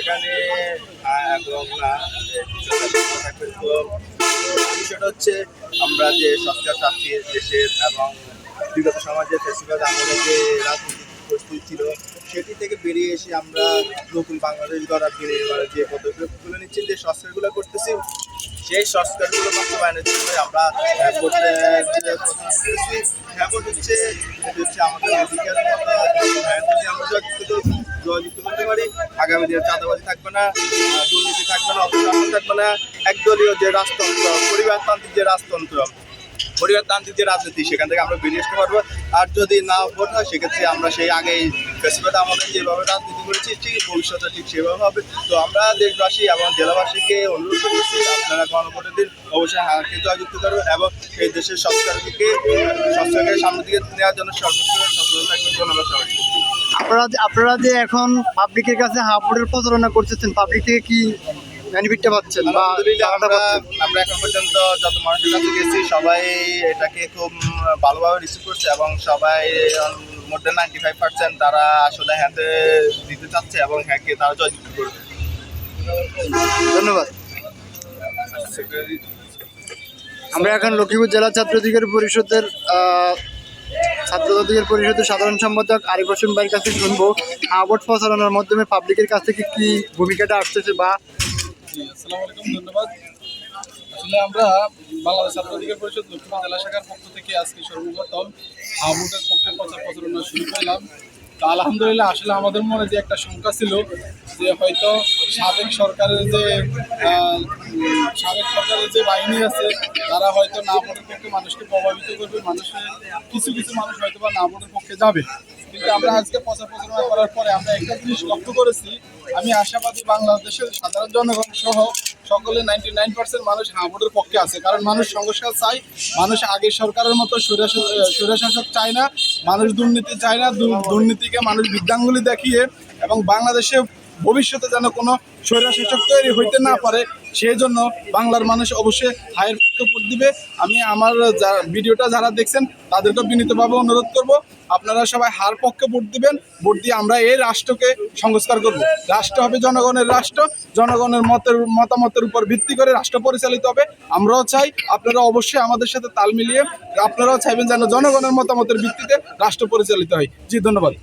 সেখানে এবং না থাকবে। তো বিষয়টা হচ্ছে আমরা যে সংস্কার চাচ্ছি দেশের এবং বিগত সমাজে ফেসিবাদ আমলে যে রাজনৈতিক পরিস্থিতি ছিল সেটি থেকে বেরিয়ে এসে আমরা নতুন বাংলাদেশ গড়ার বিনির্মাণের যে পদক্ষেপগুলো নিচ্ছি, যে সংস্কারগুলো করতেছি, সেই সংস্কারগুলো বাস্তবায়নের জন্য আমরা করতে হচ্ছে এটি হচ্ছে আমাদের অধিকার যদি আমরা জয়যুক্ত করতে পারি, আগামী দিনে চাঁদাবাজি থাকবে না, দুর্নীতি থাকবে না, অপশাসন থাকবে না, একদলীয় যে রাজতন্ত্র, পরিবারতান্ত্রিক যে রাজনীতি সেখান থেকে আমরা বেরিয়ে আসতে পারবো। আর যদি না ভোট হয় সেক্ষেত্রে আমরা সেই আগেই ফেসিবাদ আমলে যেভাবে রাজনীতি করেছি ঠিক ভবিষ্যতে ঠিক সেভাবে হবে। তো আমরা দেশবাসী এবং জেলাবাসীকে অনুরোধ করতেছি আপনারা গণভোটের দিন অবশ্যই হারকে জয়যুক্ত করবেন এবং এই দেশের সংস্কারকে সামনের দিকে নেওয়ার জন্য সর্বোচ্চ সচেতন থাকবেন। ধন্যবাদ সবাইকে। আপনারা যে এখন পাবলিকের কাছে হাফ ভোটের প্রচারণা করতেছেন, পাবলিক থেকে কি বেনিফিটটা পাচ্ছেন বা আমরা এখন পর্যন্ত যত মানুষের কাছে গেছি সবাই এটাকে খুব ভালোভাবে রিসিভ করছে এবং সবাই মধ্যে 95% তারা আসলে হ্যাঁতে দিতে চাচ্ছে এবং হ্যাঁকে তারা জয়যুক্ত করবে। ধন্যবাদ। আমরা এখন লক্ষ্মীপুর জেলা ছাত্র অধিকার পরিষদের সাধারণ সম্পাদক আরিফ হোসেন ভাইয়ের কাছে শুনবো ভোট প্রচারণার মাধ্যমে পাবলিকের কাছ থেকে কি ভূমিকাটা আসতেছে বা। আসসালামু আলাইকুম, ধন্যবাদ। আসলে আমরা বাংলাদেশ ছাত্র অধিকার পরিষদ লক্ষ্মীপুর জেলা শাখার পক্ষ থেকে আজকে সর্বপ্রথম ভোটের পক্ষে প্রচারণা শুরু করলাম। তা আলহামদুলিল্লাহ, আসলে আমাদের মনে যে একটা শঙ্কা ছিল যে হয়তো সাবেক সরকারের যে বাহিনী আছে তারা হয়তো না ভোটের পক্ষে মানুষকে প্রভাবিত করবে, কিছু মানুষ হয়তো বা না ভোটের পক্ষে যাবে। কিন্তু আমরা আজকে প্রচারণা করার পরে আমরা একটা জিনিস লক্ষ্য করেছি, আমি আশাবাদী বাংলাদেশের সাধারণ জনগণ সহ সকলে 99% মানুষ ভোটের পক্ষে আছে। কারণ মানুষ সংস্কার চায়, মানুষ আগের সরকারের মতো স্বৈরশাসক চায় না, মানুষ দুর্নীতি চায় না, দুর্নীতিকে মানুষ বৃদ্ধাঙ্গুলি দেখিয়ে এবং বাংলাদেশে ভবিষ্যতে যেন কোনো স্বৈরশাসক তৈরি হইতে না পারে সেই জন্য বাংলার মানুষ অবশ্যই হায়ের পক্ষে ভোট দিবে। আমি আমার ভিডিওটা যারা দেখছেন তাদেরকে বিনীতভাবে অনুরোধ করব আপনারা সবাই হার পক্ষে ভোট দিবেন। ভোট দিয়ে আমরা এই রাষ্ট্রকে সংস্কার করব। রাষ্ট্র হবে জনগণের রাষ্ট্র, জনগণের মতামতের উপর ভিত্তি করে রাষ্ট্র পরিচালিত হবে। আমরাও চাই আপনারা অবশ্যই আমাদের সাথে তাল মিলিয়ে আপনারাও চাইবেন যেন জনগণের মতামতের ভিত্তিতে রাষ্ট্র পরিচালিত হয়। জি, ধন্যবাদ।